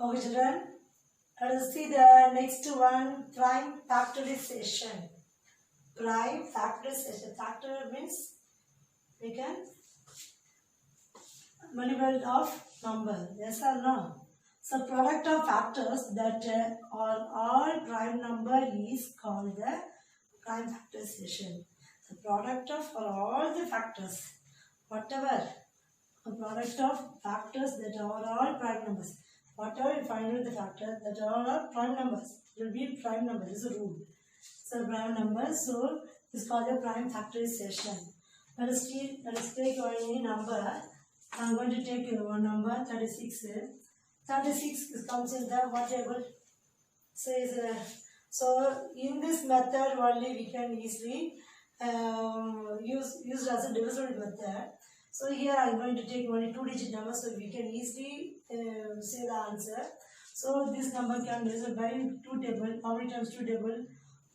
Okay, children. Let us see the next one, prime factorization. Prime factorization. Factor means we can multiple of number. Yes or no? So product of factors that are all prime number is called the prime factorization. The product of all the factors, whatever a product of factors that are all prime numbers. Whatever you find out the factor that are all prime numbers, it will be prime number. This is a rule. So prime numbers. So this is called the prime factorization. Let us take any number. I am going to take one number 36. 36 comes in the what table? So in this method only we can easily use as a divisible method. So here I am going to take only 2-digit number, so we can easily say the answer. So this number can be divided by 2 table. How many times 2 table?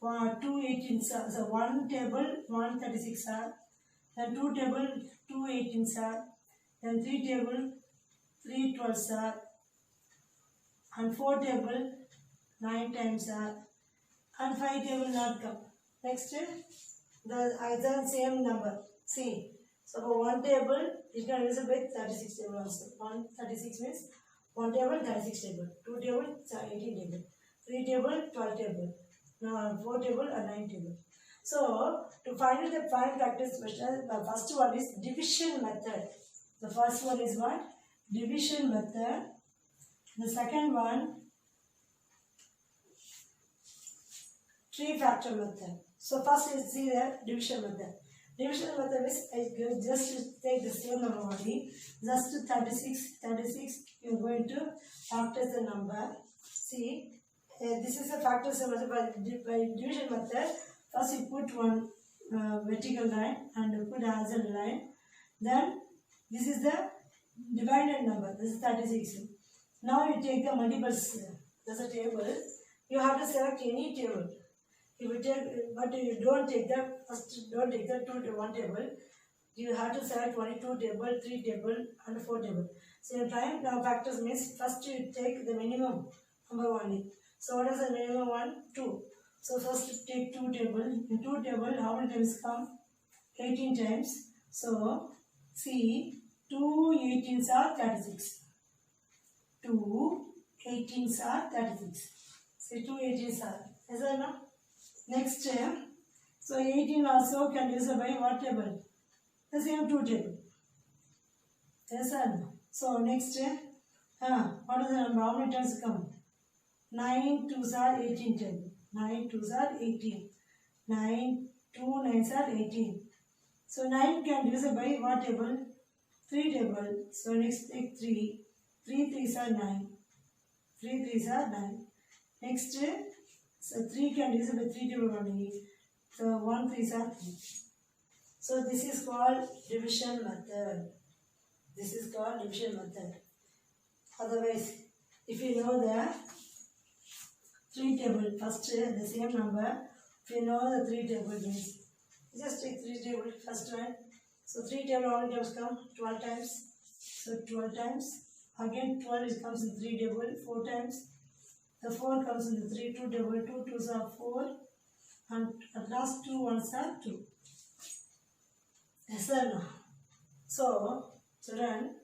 2 18s are. So 1 table 136 are. Then 2 table 2 18s are. Then 3 table 3 12s are. And 4 table 9 times are. And 5 table not come. Next, the other same number. See. So for 1 table, it can divisible by 36 table also. 36 means 1 table, 36 table. 2 table, 18 table. 3 table, 12 table. 4 table and 9 table. So to find out the prime factors, the first one is division method. The first one is what? Division method. The second one, three factor method. So first you see the division method. Division method is just take the same number only. Just 36, you are going to factor the number. See, this is a factor method by division method. First you put one vertical line and put horizontal line. Then this is the divided number. This is 36. Now you take the multiples. There's a table. You have to select any table. If you take, but you don't take the first. Don't take the 2 to 1 table. You have to select only 2 table, 3 table, and 4 table. So your prime factors means first you take the minimum number only. So what is the minimum one? 2. So first you take 2 table. In 2 table, how many times come? 18 times. So see, 2 18s are 36. 2 18s are 36. See, 2 18s are. Is that enough? Next, so 18 also can be divisible by what table? The same 2 table. Yes or no? So next, what is the number? How many times come? 9 2s are 18 table. 9 2s are 18. 9 2 9s are 18. So 9 can be divisible by what table? 3 table. So next take 3. 3 3s are 9. 3 3s are 9. Next, so 3 can be divisible by 3 table only. So 1 3s are 3. So this is called division method. This is called division method. Otherwise, if you know the 3 table, first the same number, if you know the 3 table means, just take 3 table first one. So 3 table how many times come? 12 times. So 12 times. Again 12 comes in 3 table 4 times. The 4 comes in the 3 2 table. 2 2s are 4. And at last 2 1s are 2. Yes or no? So, children,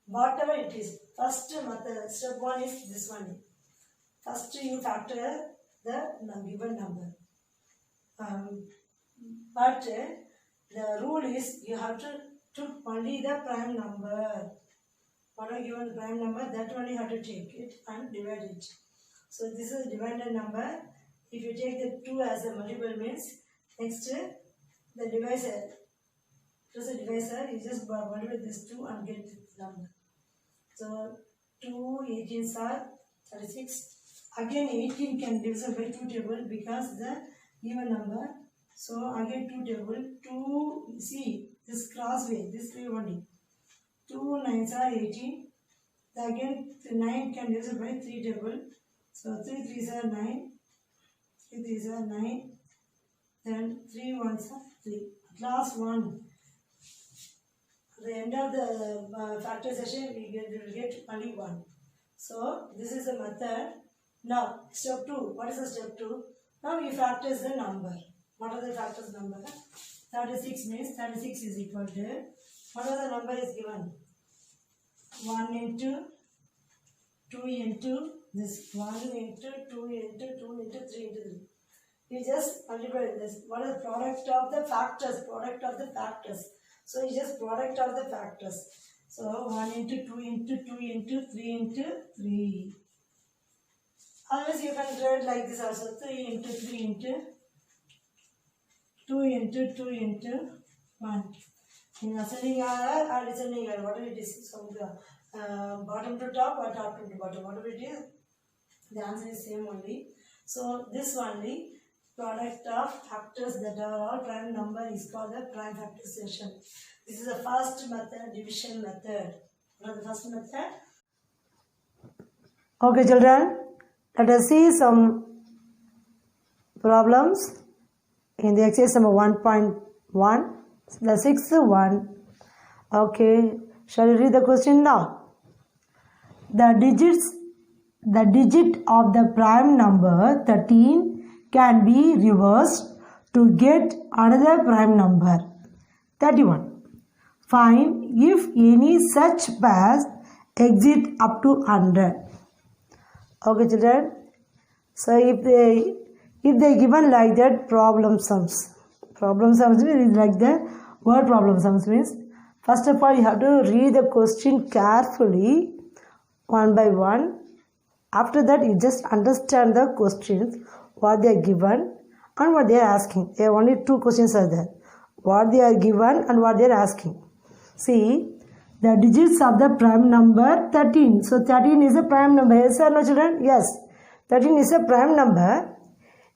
whatever it is, first method, step 1 is this one. First you factor the given number. But the rule is you have to took only the prime number. Whatever given prime number, that only you have to take it and divide it. So this is a divided number. If you take the 2 as a multiple means, next the divisor. Just a divisor, you just multiply this 2 and get this number. So 2 18s are 36. Again 18 can be divisible by 2 table because the even number. So again 2 table, 2, see this cross way, this way only. 2 9s are 18. Again the 9 can be divisible by 3 table. So 3 3s are 9. 3 3s are 9. Then 3 1s are 3. At last 1. At the end of the factorization, we will get only 1. So this is the method. Now step 2. What is the step 2? Now we factor the number. What are the factors number? 36 means 36 is equal to, what are the number is given? 1 into 2 into this, 1 into 2 into 2 into 3 into 3. You just multiply this. What is the product of the factors? Product of the factors. So you just product of the factors. So 1 into 2 into 2 into 3 into 3. Otherwise you can write like this also. 3 into 3 into 2 into 2 into 1. In ascending order or descending order, whatever it is, from the bottom to top or top to bottom, whatever it is, the answer is same only. So this only product of factors that are all prime number is called the prime factorization. This is the first method, division method. What is the first method? Okay children, let us see some problems in the exercise number 1.1, the sixth one. Okay, shall we read the question now? The digit of the prime number 13 can be reversed to get another prime number 31. Find if any such pairs exist up to 100. Okay children, so if they given like that, problem sums is like the word problem sums means, first of all you have to read the question carefully one by one. After that you just understand the questions, what they are given and what they are asking. There are only two questions are there, what they are given and what they are asking. See, the digits of the prime number 13. So 13 is a prime number. Yes or no children? Yes. 13 is a prime number.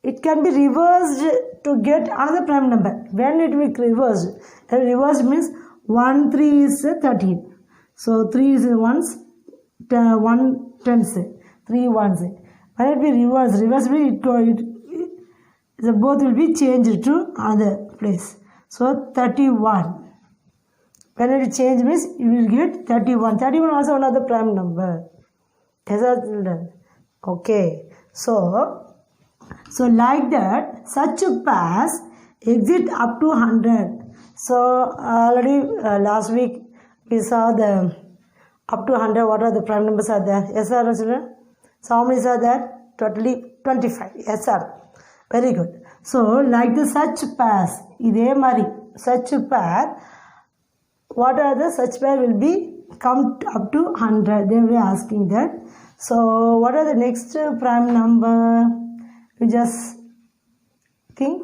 It can be reversed to get another prime number. When it will be reversed? Reversed means 1 3 is 13. So 3 is ones, 1 tens, 3 ones. When it will be reversed both will be changed to another place. So 31. When it change means you will get 31. 31 also another prime number. Yes or children? Okay. So like that, such pairs exist up to 100. So already last week we saw the up to 100. What are the prime numbers are there? Yes or no children? So how many are there? Totally 25. Yes sir. Very good. So like the such pairs, idhe mari such pair. What are the such pair will be come up to 100. They will be asking that. So what are the next prime number? You just think.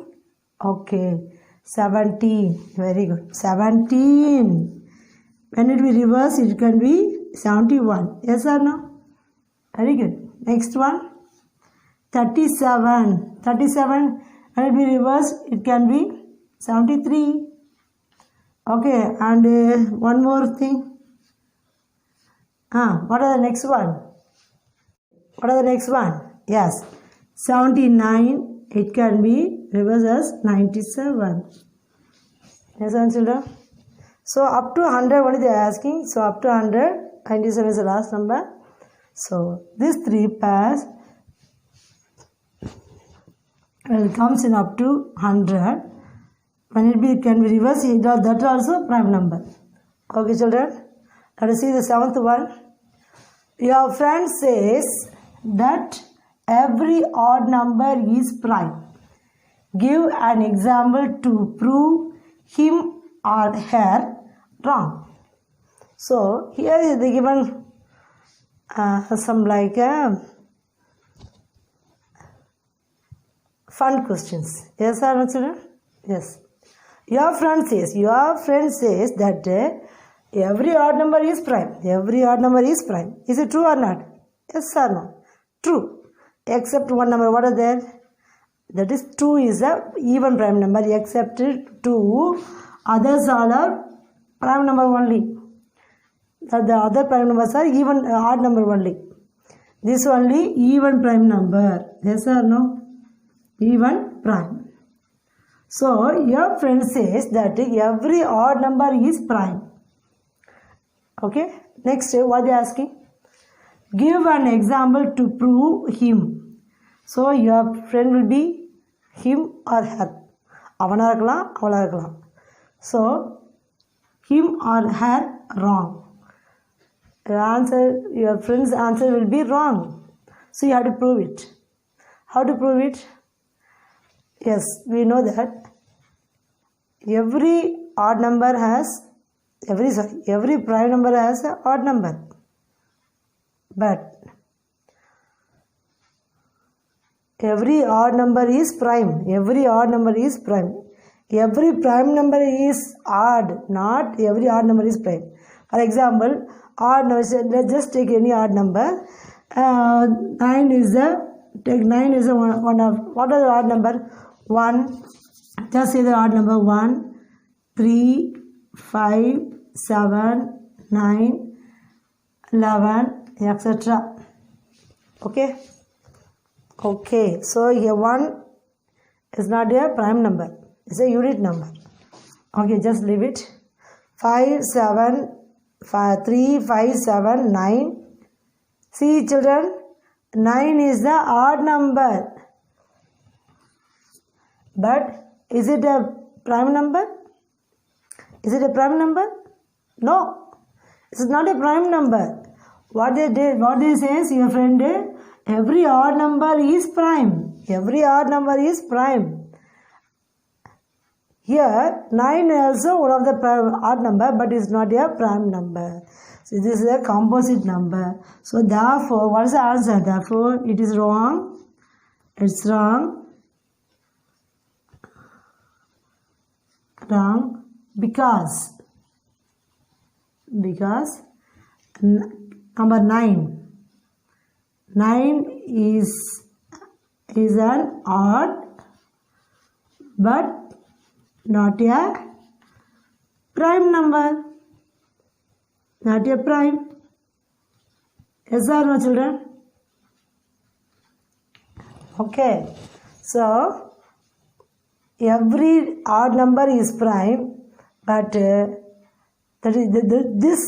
Okay, 17. Very good. 17. When it will be reversed, it can be 71. Yes or no? Very good. Next one. 37. 37. When it will be reversed, it can be 73. Okay, and one more thing. What are the next one? What are the next one? Yes, 79. It can be reversed as 97. Yes, children. So up to 100, what is they asking? So up to 100, 97 is the last number. So these three pairs comes in up to 100. When it can be reversed, that also prime number. Okay, children. Let us see the seventh one. Your friend says that every odd number is prime. Give an example to prove him or her wrong. So here is the given some like fun questions. Yes or no, children? Yes. Your friend says that every odd number is prime. Every odd number is prime. Is it true or not? Yes or no? True. Except one number. What is there? That is 2 is a even prime number. Except 2. Others all are prime number only. The other prime numbers are even odd number only. This only even prime number. Yes or no? Even prime. So, your friend says that every odd number is prime. Okay. Next, what they are asking? Give an example to prove him. So your friend will be him or her. அவனா இருக்கலாம் அவளா இருக்கலாம். So him or her wrong. Your friend's answer will be wrong. So you have to prove it. How to prove it? Yes, we know that every odd number has every prime number has an odd number. But every odd number is prime. Every odd number is prime. Every prime number is odd. Not every odd number is prime. For example, odd number. Let's just take any odd number. 9 is the one of what are the odd number? 1. Just say the odd number 1, 3, 5, 7, 9, 11, etc. Okay. Okay. So here 1 is not a prime number. It's a unit number. Okay, just leave it. 5, 7, 5, 3, 5, 7, 9. See children, 9 is the odd number. But is it a prime number? Is it a prime number? No. It's not a prime number. What they say is, your friend, every odd number is prime. Every odd number is prime. Here 9 is also one of the odd number, but it's not a prime number. So this is a composite number. So therefore, what is the answer? Therefore, it is wrong. It's wrong. Wrong because number 9 is an odd but not a prime number. Not a prime. Yes or no, children? Okay. So every odd number is prime, but this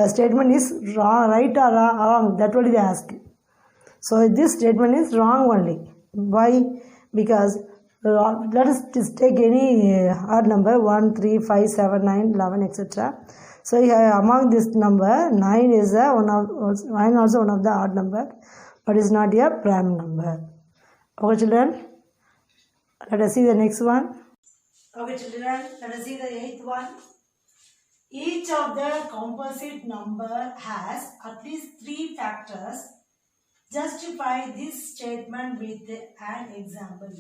statement is wrong, right or wrong? That's what they ask. So this statement is wrong only. Why? Because let us just take any odd number 1, 3, 5, 7, 9, 11, etc. So among this number 9 is also one of the odd number, but is not a prime number. Okay, children. Let us see the next one. Okay, children. Let us see the 8th one. Each of the composite number has at least 3 factors. Justify this statement with an example.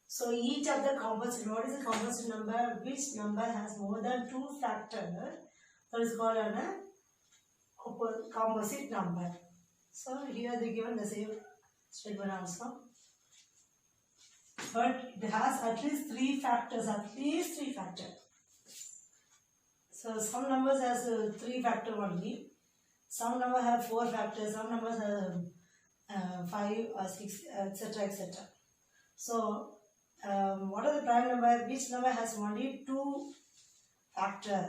So each of the composite, what is the composite number? Which number has more than 2 factors? That is called a composite number. So here they given the same statement also. But it has at least 3 factors. At least 3 factors. So some numbers has 3 factors only. Some numbers have 4 factors. Some numbers have 5 or 6, etc. etc. So what are the prime number? Which number has only 2 factors?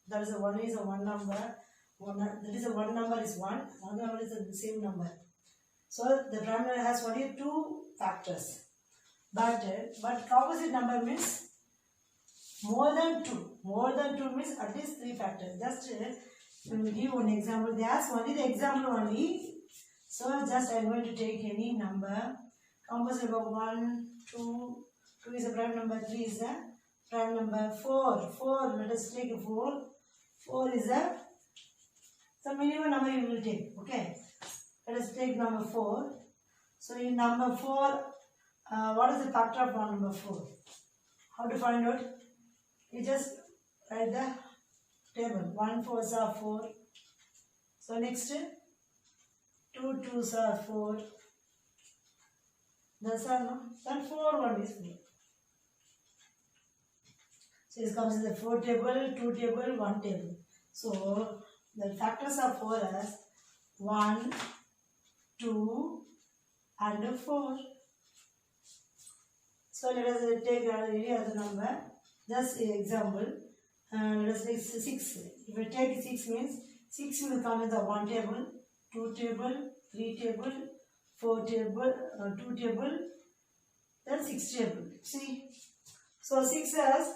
That is one is a 1 number. That is a 1 number is 1. Another number is the same number. So the prime number has only 2 factors. But composite number means more than 2. More than 2 means at least 3 factors. Just give one example. They ask only the example only. So just I am going to take any number. Composite number 1, 2. 2 is a prime number. 3 is a prime number. 4. Let us take a 4. 4 is the minimum number you will take. Okay. Let us take number 4. So in number 4, what is the factor of number 4? How to find out? You just write the table. 1 4s are 4. So next 2 2s are 4. That's all, no? Then 4 1 is 4. So this comes in the 4 table, 2 table, 1 table. So the factors of 4 as 1, 2 and 4. So let us take any other number. Just example. Let us take 6. If we take 6 means 6 will come in the 1 table, 2 table, 3 table, 4 table, 2 table, then 6 table. See, so 6 has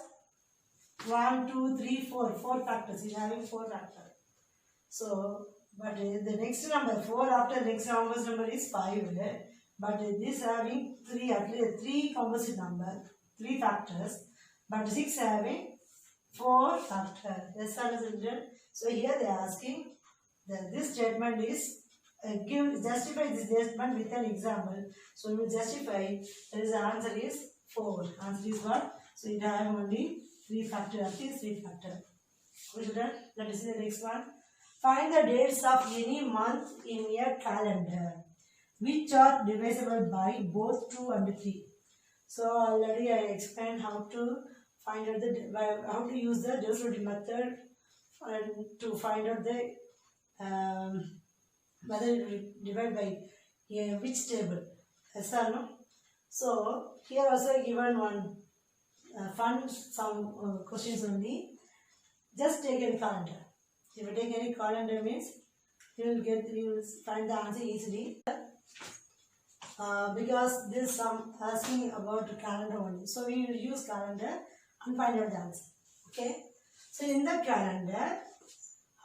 1, 2, 3, 4. 4 factors. It is having 4 factors. So, but the next number 4 after the next number is 5. But this having 3, at least 3 composite number, 3 factors. But 6 having 4 factors. Yes, understood? So here they are asking that this statement is justify this statement with an example. So we will justify. There is the answer is 4. Answer is what? So it have only 3 factor. At least 3 factor. Let us see the next one. Find the dates of any month in a calendar which are divisible by both 2 and 3. So already I explained how to find out how to use the divisibility method to find out the whether divide by which table. Yes or no? So here also given one some questions only. Just take any calendar. If you take any calendar means you will find the answer easily. Because this sum asking about the calendar only. So we will use calendar and find out the answer. Okay. So in the calendar,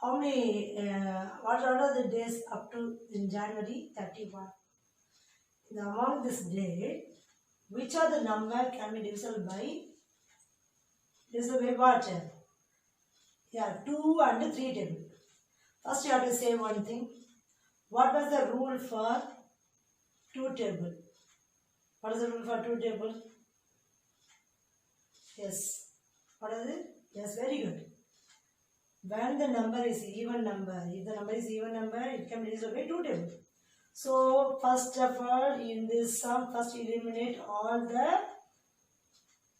how many, what are the days up to in January 31? Now among this date, which are the number can be divisible by what? Yeah, 2 and 3 table. First you have to say one thing. What was the rule for 2 table? What is the rule for 2 table? Yes. What is it? Yes, very good. When the number is even number, if the number is even number, it can be divisible by 2 table. So first of all, in this sum, first eliminate all the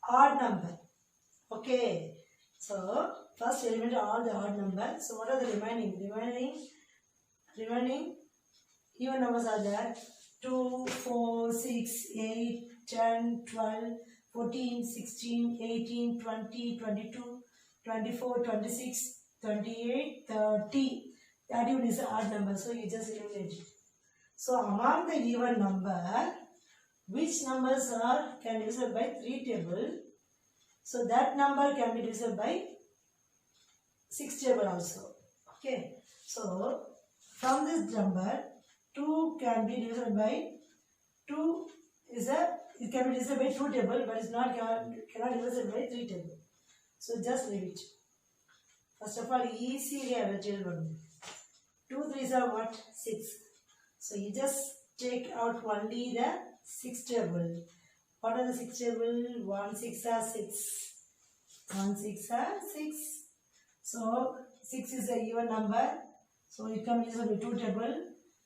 odd number. Okay. So first eliminate all the odd number. So what are the remaining? Remaining even numbers are there. 2, 4, 6, 8, 10, 12, 14, 16, 18, 20, 22, 24, 26, 28, 30. 31 is an odd number, so you just eliminate it. So among the even number, which numbers can be divisible by 3 table? So that number can be divisible by 6 table also. Okay. So from this number, 2 can be divisible by 2 is it can be divisible by 2 table, but it's not cannot divisible by 3 table. So just leave it. First of all, easily I will tell one. 2 3s are what? 6. So you just take out only the 6 table. What are the 6 table? 1 6 are 6. 1 6 are 6. So 6 is a even number. So it can be divisible by 2 table.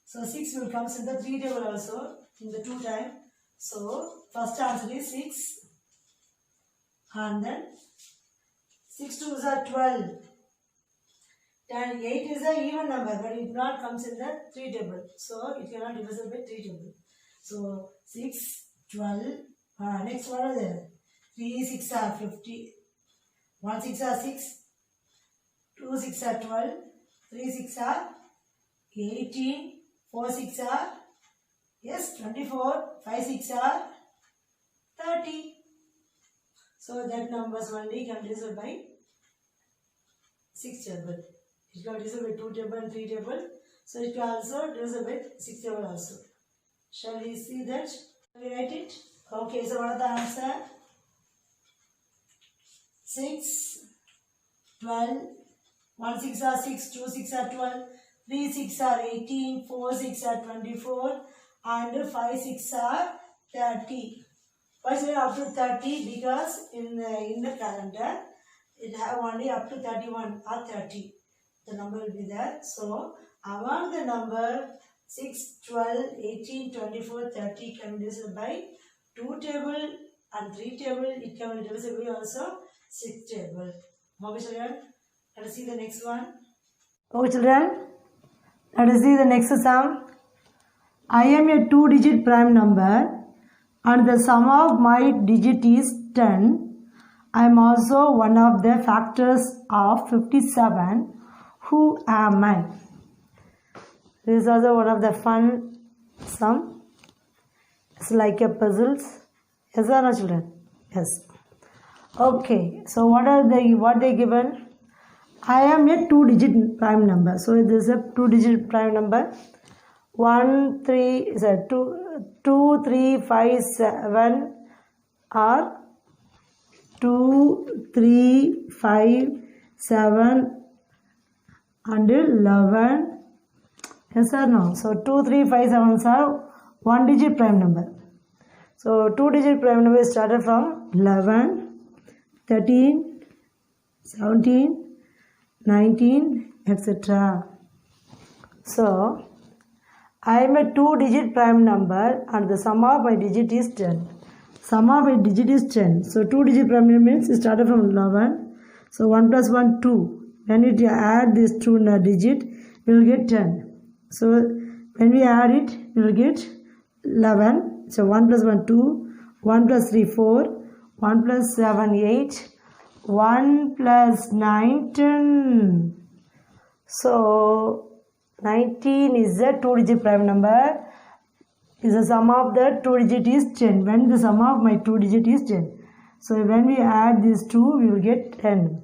So 6 will come in the 3 table also in the 2 time. So first answer is 6. And then 6 2s are 12. And 8 is an even number, but it not comes in the 3 table. So it cannot be divisible by 3 table. So 6, 12. Next what are there? 3 6 are 50. 1 6 are 6. 2 6 are 12. 3 6 are 18. 4 6 are, yes, 24. 5 6 are 30. So that numbers only can be divisible by 6 table. It can be divisible by 2 table and 3 table. So it can also divisible by 6 table also. Shall we see that? Shall we write it? Okay, so what are the answer? 6, 12, 1 6 are 6, 2 6 are 12, 3 6 are 18, 4 6 are 24 and 5 6 are 30. Why is it up to 30? Because in the calendar it have only up to 31 or 30. The number will be there. So among the number 6, 12, 18, 24, 30 can be divisible by 2 table and 3 table. It can be divisible by also 6 table. Okay children, let us see the next one. Okay children, let us see the next sum. I am a 2-digit prime number and the sum of my digit is 10. I am also one of the factors of 57. Who am I? This is also one of the fun sum. It's like a puzzles. Yes or no, children? Yes. Okay. So what they given? I am a 2-digit prime number. So this is a 2-digit prime number. 1 3 is a 2 3 5 7 or 2 3 5 7 and 11. Yes or no? So 2 3 5 7 are 1-digit prime number. So 2-digit prime number is started from 11, 13, 17, 19, etc. So I am a 2-digit prime number and the sum of my digit is 10. Sum of my digit is 10. So 2-digit prime number means it started from 11. So 1 plus 1, 2. When we add these two digit, we will get 10. So when we add it, we will get 11. So 1 plus 1, 2. 1 plus 3, 4. 1 plus 7, 8. 1 plus 9, 10. So 19 is the 2-digit prime number. Is the sum of the 2-digit is 10. When the sum of my 2-digit is 10. So when we add these two, we will get 10.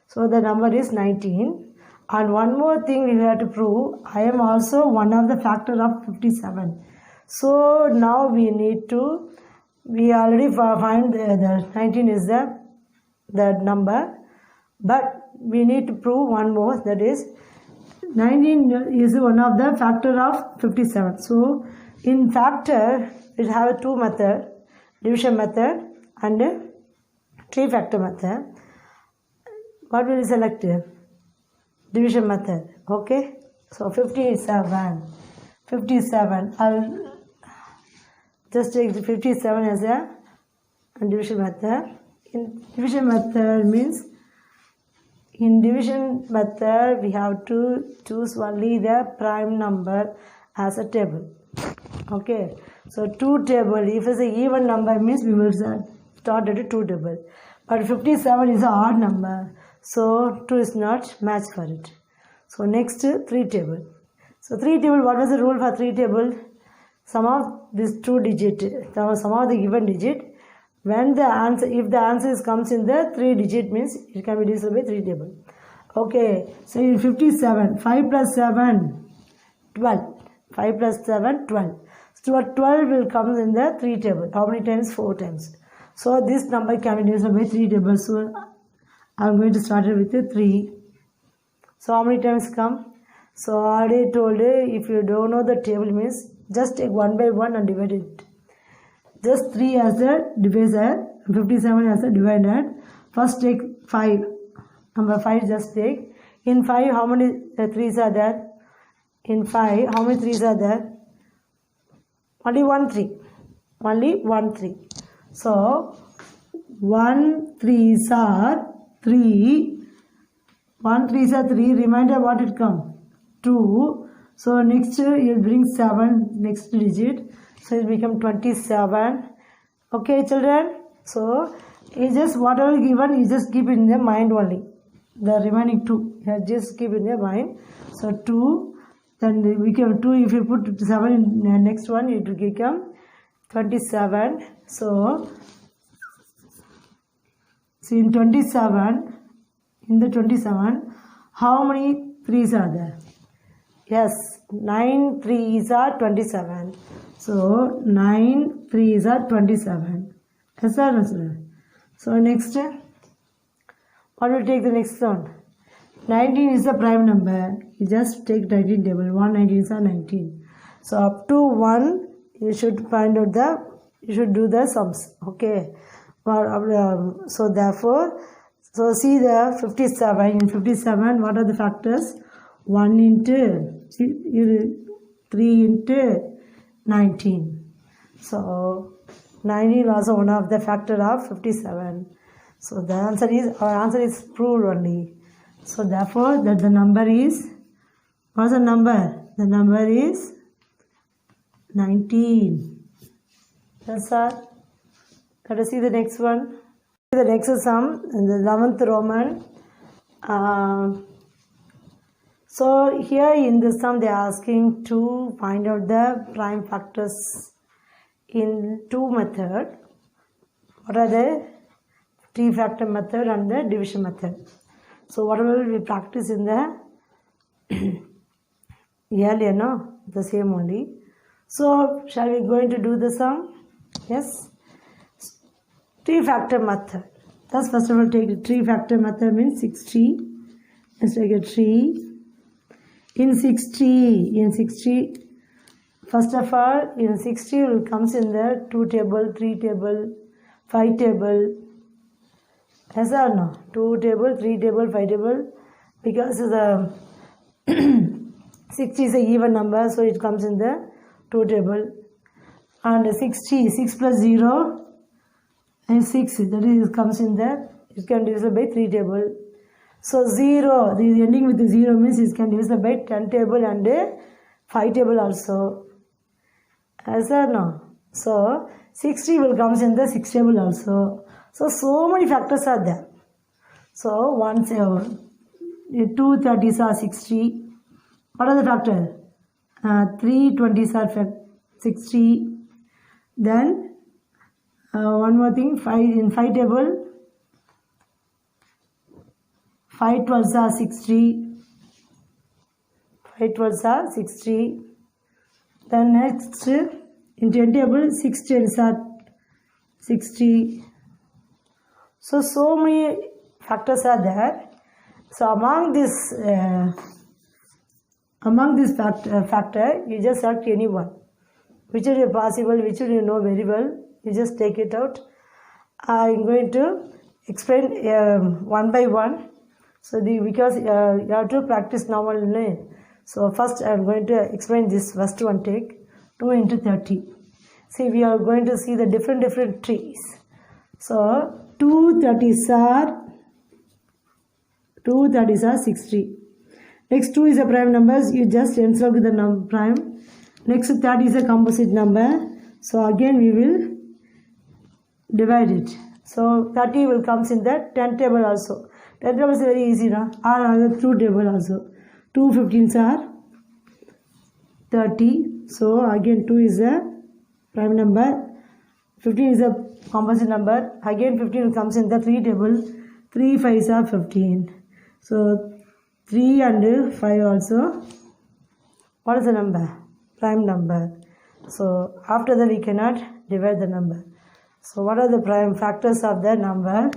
So the number is 19. And one more thing we have to prove. I am also one of the factor of 57. So now we already find the 19 is the number. But we need to prove one more, that is 19 is one of the factor of 57. So in factor, we have two methods, division method and three factor method. What will you select? Division method. Okay. So 57. I'll just take the 57 as a division method. In division method means, in division method, we have to choose only the prime number as a table. Okay. So 2 table, if it's an even number means we will start at a 2 table. But 57 is an odd number. So 2 is not match for it. So next 3 table. So 3 table, what was the rule for 3 table? Sum of this 2 digit, sum of the given digit. When the answer, if the answer comes in the 3 digit means it can be divided by 3 table. Okay, so in 57, 5 plus 7, 12. 5 plus 7, 12. So 12 will come in the 3 table. How many times? 4 times. So this number can be divided by 3 tables. So I am going to start it with a 3. So how many times come? So I already told you, if you don't know the table means just take 1 by 1 and divide it. Just 3 as the divisor, 57 as the divided. First take 5. Number 5 just take. In 5, how many 3s are there? In 5, how many 3s are there? Only 1 3. Only 1 3. So 1 3s are 3. 1 3s are 3. Remainder what it come? 2. So next you bring 7 next digit. So it become 27. Okay, children. So you just whatever given, you just keep in the mind only. The remaining 2, you just keep in the mind. So 2, then we become 2. If you put 7 in the next one, it will become 27. So in 27, in the 27, how many 3s are there? Yes, 9 3s are 27. So 9 3s are 27. Yes, sir. So next, what will take the next one? 19 is the prime number. You just take 19 table. 1 19 is 19. So up to 1, you should find out you should do the sums. Okay. So therefore, so see the 57. In 57, what are the factors? 1 into 3 into 19. So 19 is also one of the factor of 57. So the answer is, our answer is proved only. So therefore that the number is, what's the number? The number is 19. Yes, sir. Let us see the next one. The next sum in the 11th Roman. So here in this sum they are asking to find out the prime factors in two methods. What are the three factor method and the division method? So whatever we practice in the earlier, no, the same only. So shall we going to do the sum? Yes. Three factor method. Thus first of all take the three factor method means 60. Let's take a 3. In 60, first of all, in 60 will comes in the 2 table, 3 table, 5 table. Yes or no? 2 table, 3 table, 5 table. Because the 60 is an even number, so it comes in the 2 table. And 60, 6 plus 0 and 6, that is comes in the, it can be divided by 3 table. So 0, this ending with 0 means it can be divided by 10 table and 5 table also. Yes or no? So 60 will comes in the 6 table also. So many factors are there. So 2 30s are 60. What are the factors? 3 20s are 60. Then one more thing, 5 in 5 table. 5 12s are 60. 5 12s are 60. Then next in 10 table 6 10s are 60. So many factors are there. So among this factor, you just select any one. Which is possible, which you know very well. You just take it out. I am going to explain one by one. So because you have to practice normally. So first I am going to explain this first one. Take 2 into 30. See, we are going to see the different trees. So 2 30s are 60. Next 2 is a prime numbers. You just encircle with the prime. Next 30 is a composite number. So again we will divide it. So 30 will comes in the 10 table also. 10 table is very easy, no? Or other 2 table also. 2 15s are 30. So again 2 is a prime number. 15 is a composite number. Again 15 comes in the 3 table. 3 5s are 15. So 3 and 5 also. What is the number? Prime number. So after that we cannot divide the number. So what are the prime factors of the number?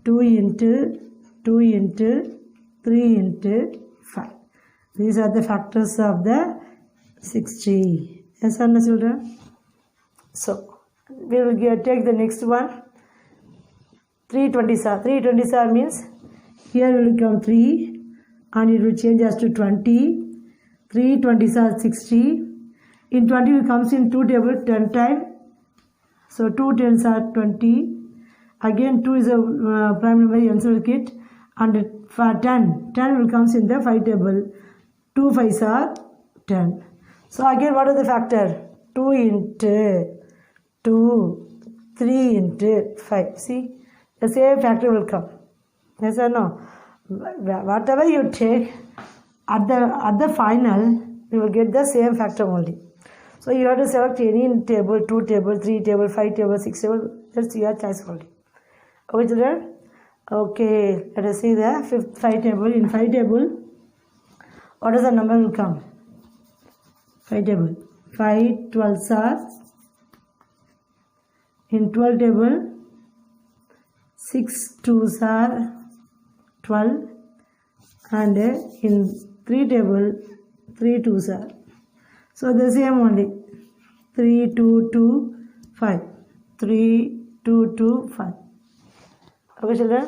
2 into 2 into 3 into 5. These are the factors of the 60. Yes or no, children? So we will take the next one. 320 means here will come 3 and it will change as to 20. 320s are 60. In 20 it comes in 2 table 10 times. So 2 10s are 20. Again 2 is a prime number encircle it. And for 10 will comes in the 5 table. 2 5s are 10. So again what are the factor? 2 into 2, 3 into 5. See, the same factor will come. Yes or no? Whatever you take at the final, you will get the same factor only. So you have to select any table, 2 table, 3 table, 5 table, 6 table. That's your choice only. Okay, children? Okay, let us see the 5 table. In 5 table, what is the number will come? 5 table. 5 12s are. In 12 table, 6 2s are 12. And in 3 table, 3 2s are. So the same only. 3 2 2 5. 3 2 2 5. Okay, children?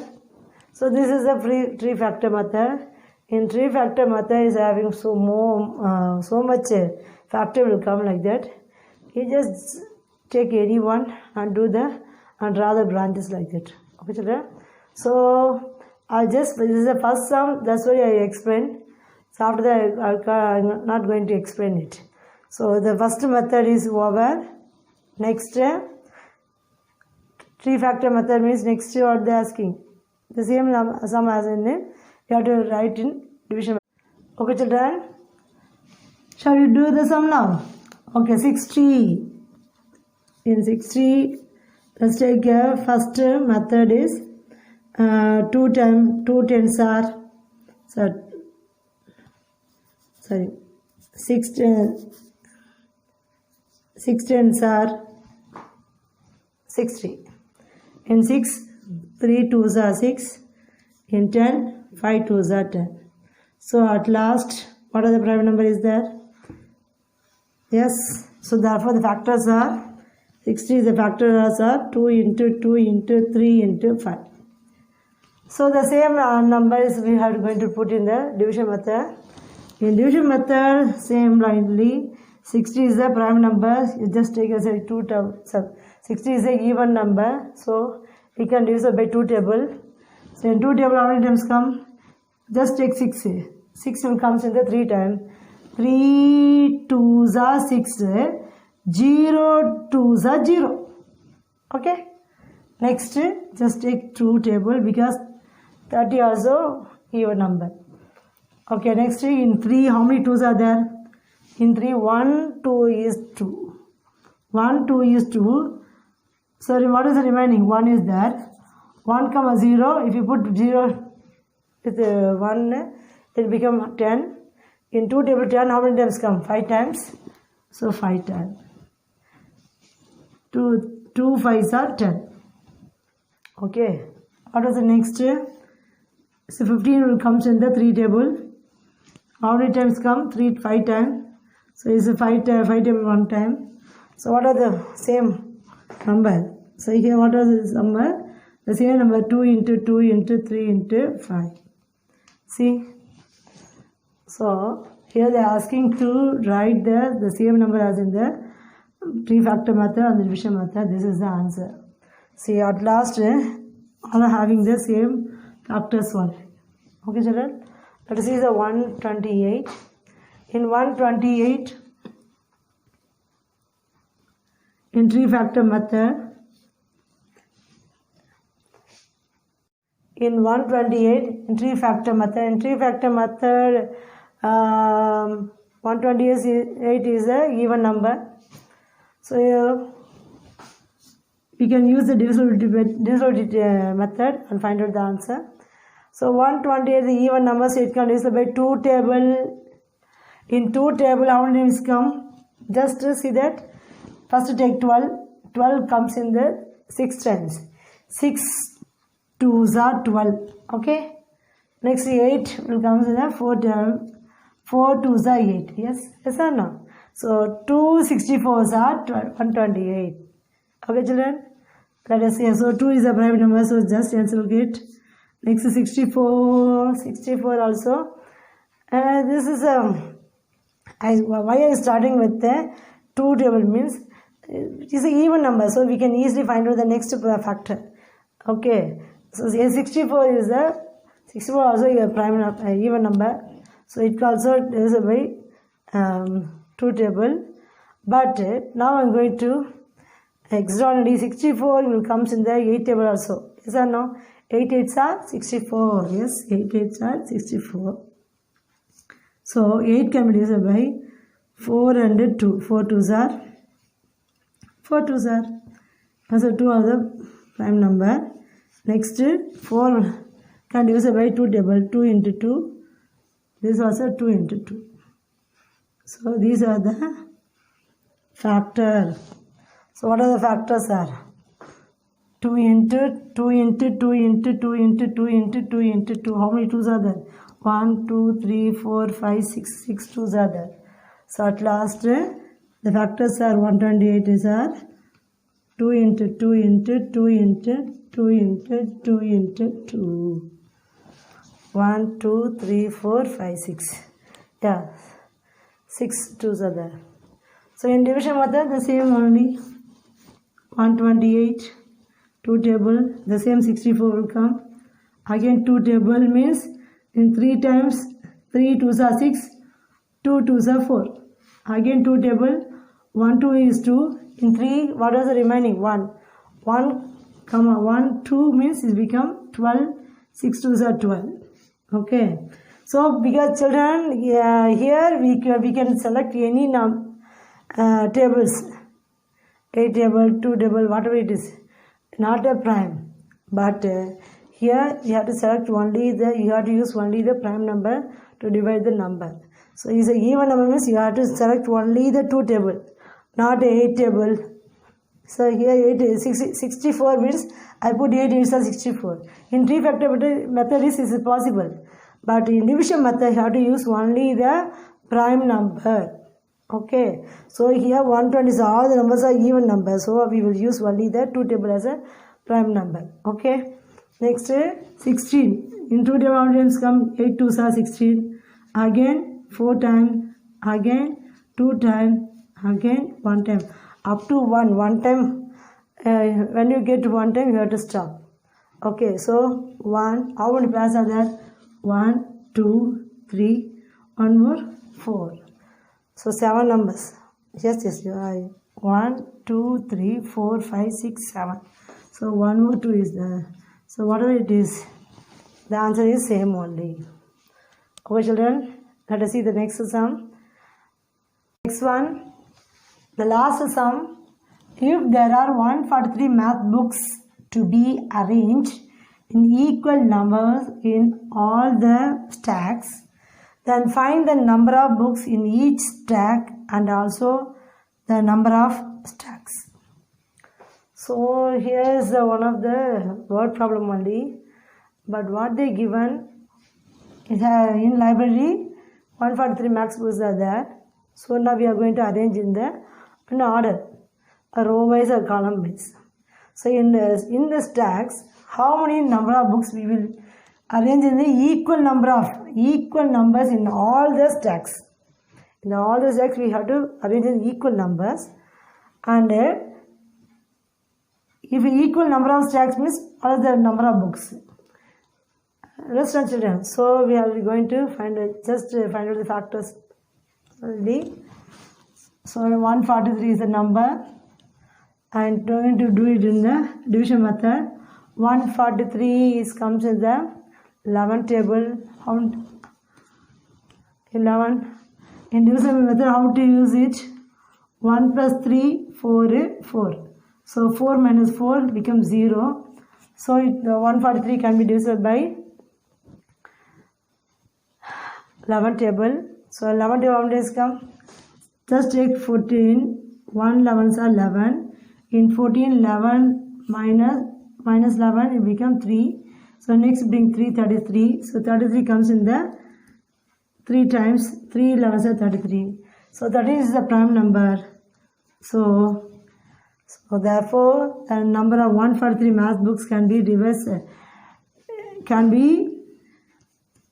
So this is the three factor method. In three factor method is having so much factor will come like that. You just take any one and draw the branches like that. Okay, children? So this is the first sum. That's why I explained. So after that I'm not going to explain it. So the first method is over. Next three factor method means next what they are asking. The same sum as in it, you have to write in division. Okay, children. Shall we do the sum now? Okay, 60. In 60, let's take a first method is 2 tens are sorry 6 tens are 60. In 6, 3 twos are 6. In 10, 5 twos are 10. So at last, what are the prime number is there? Yes. So therefore the factors are 60 the factors are 2 into 2 into 3 into 5. So the same numbers we are going to put in the division method. In division method, same blindly. 60 is the prime number. You just take as a 60 is a even number. So we can divide by 2 table. So in 2 table how many times come? Just take 6. 6 will comes in the 3 times. 3 2s are 6. 0 2s are 0. Okay. Next, just take 2 table because 30 also even number. Okay. Next, in 3, how many 2s are there? In 3, 1 2 is 2. 1 2 is 2. So what is the remaining? 1 is there. 1 comma 0. If you put 0 with 1, it become 10. In 2 table 10, how many times come? 5 times. So 5 times. 2 5s are 10. Okay. What is the next? So 15 will comes in the 3 table. How many times come? 5 times. So it's a 5 table 1 time. So what are the same number? So here what are the number? The same number 2 into 2 into 3 into 5. See? So here they are asking to write the same number as in the 3-factor method and the division method. This is the answer. See, at last all are having the same factors only. Okay, children? Let us see the 128. In 128, in 3-factor method, in 128, in 3-factor method, 128 is a even number. So we can use the divisibility method and find out the answer. So 128 is the even number, so it can divide by 2 table. In 2 table, how many times come? Just see that. First take 12. 12 comes in the 6 times. 6 2s are 12. Okay. Next 8 will come in the 4 times. 4 2s are 8. Yes or no? So 2 64s are 128. Okay, children? Let us see. So 2 is a prime number, so just answer will get. Next 64 also. This is why I am starting with the 2 table means it is an even number, so we can easily find out the next factor. Okay. So 64 is the 64 also a prime even number, so it also is by 2 table. But now I am going to extraordinary 64 will comes in the 8 table also. Yes or no? 8 8s are 64. Yes, 8 8s are 64. So 8 can be divided by 4 and 2. 4 2s are. So 2 are the prime number. Next 4 can be divided by 2 table. 2 into 2. This is also 2 into 2. So these are the factor. So what are the factors are? 2 into 2 into 2 into 2 into 2 into 2 into 2. How many 2s are there? 1, 2, 3, 4, 5, 6. 6 2s are there. So at last the factors are 128 is 2 into 2 into 2 into 2 into 2 into 2. 1, 2, 3, 4, 5, 6. Yeah. 6 2s are there. So in division method the same only. 128 2 table, the same 64 will come. Again 2 table means in 3 times 3 2s are 6, 2 2s are 4. Again 2 table, 1 2 is 2. In 3, what is the remaining? 1. 1 comma 1 2 means it become 12. 6 2s are 12. Okay. So because children, here we can select any tables, a table, 2 table, whatever it is, not a prime. But here you have to select only you have to use only the prime number to divide the number. So is an even number means you have to select only the 2 table, not a 8 table. So here 64 means I put 8 instead of 64. In 3 factor method is possible. But in division method you have to use only the prime number. Okay. So here 120 is all the numbers are even numbers. So we will use only the 2 table as a prime number. Okay. Next 16. In 2 table how many times come? 8 2s are 16. Again 4 times. Again 2 times. Again 1 time. Up to 1 time. When you get to 1 time you have to stop. Okay. So 1. How many pairs are there? 1 2 3. 1 more 4. So 7 numbers. Yes, you are 1 2 3 4 5 6 7. So 1 more 2 is there. So whatever it is, the answer is same only. Okay children, let us see the next sum. Next one, the last sum. If there are 143 math books to be arranged in equal numbers in all the stacks, then find the number of books in each stack and also the number of stacks. So here is one of the word problem only. But what they given is in library 143 max books are there. So now we are going to arrange in order, a row wise or column wise. So in the stacks, how many number of books we will arrange in the equal numbers in all the stacks. In all the stacks we have to arrange in equal numbers, and if equal number of stacks means what is the number of books. Understand children? So we are going to find out the factors only. So 143 is the number. I am going to do it in the division method. 143 comes in the 11 table. 11. In division method, how to use it? 1 plus 3, 4. So 4 minus 4 becomes 0. So the 143 can be divided by 11 table. So 11 table how many days come? Just take 14. 1 11s are 11. In 14, 11 minus 11 it becomes 3. So next bring 3, 33. So 33 comes in the 3 times. 3 11s are 33. So 13 is the prime number. So therefore the number of 143 math books can be reversed.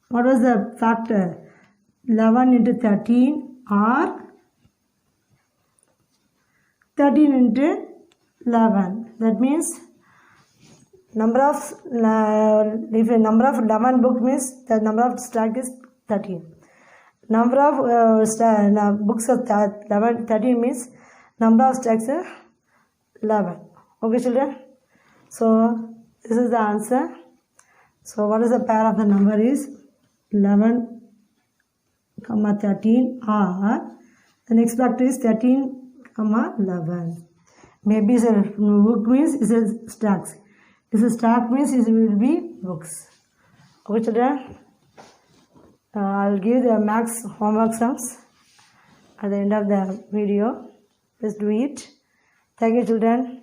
What was the factor? 11 into 13 or 13 into 11. That means if a number of 11 book means the number of stack is 13. Number of books of 13 means number of stacks is 11. Okay children? So this is the answer. So what is the pair of the number is 11, 13 or the next factor is 13, 11. Maybe it's a book means it's a stacks. If a stack means it will be books. Okay children? I'll give the max homework sums at the end of the video. Let's do it. Thank you children.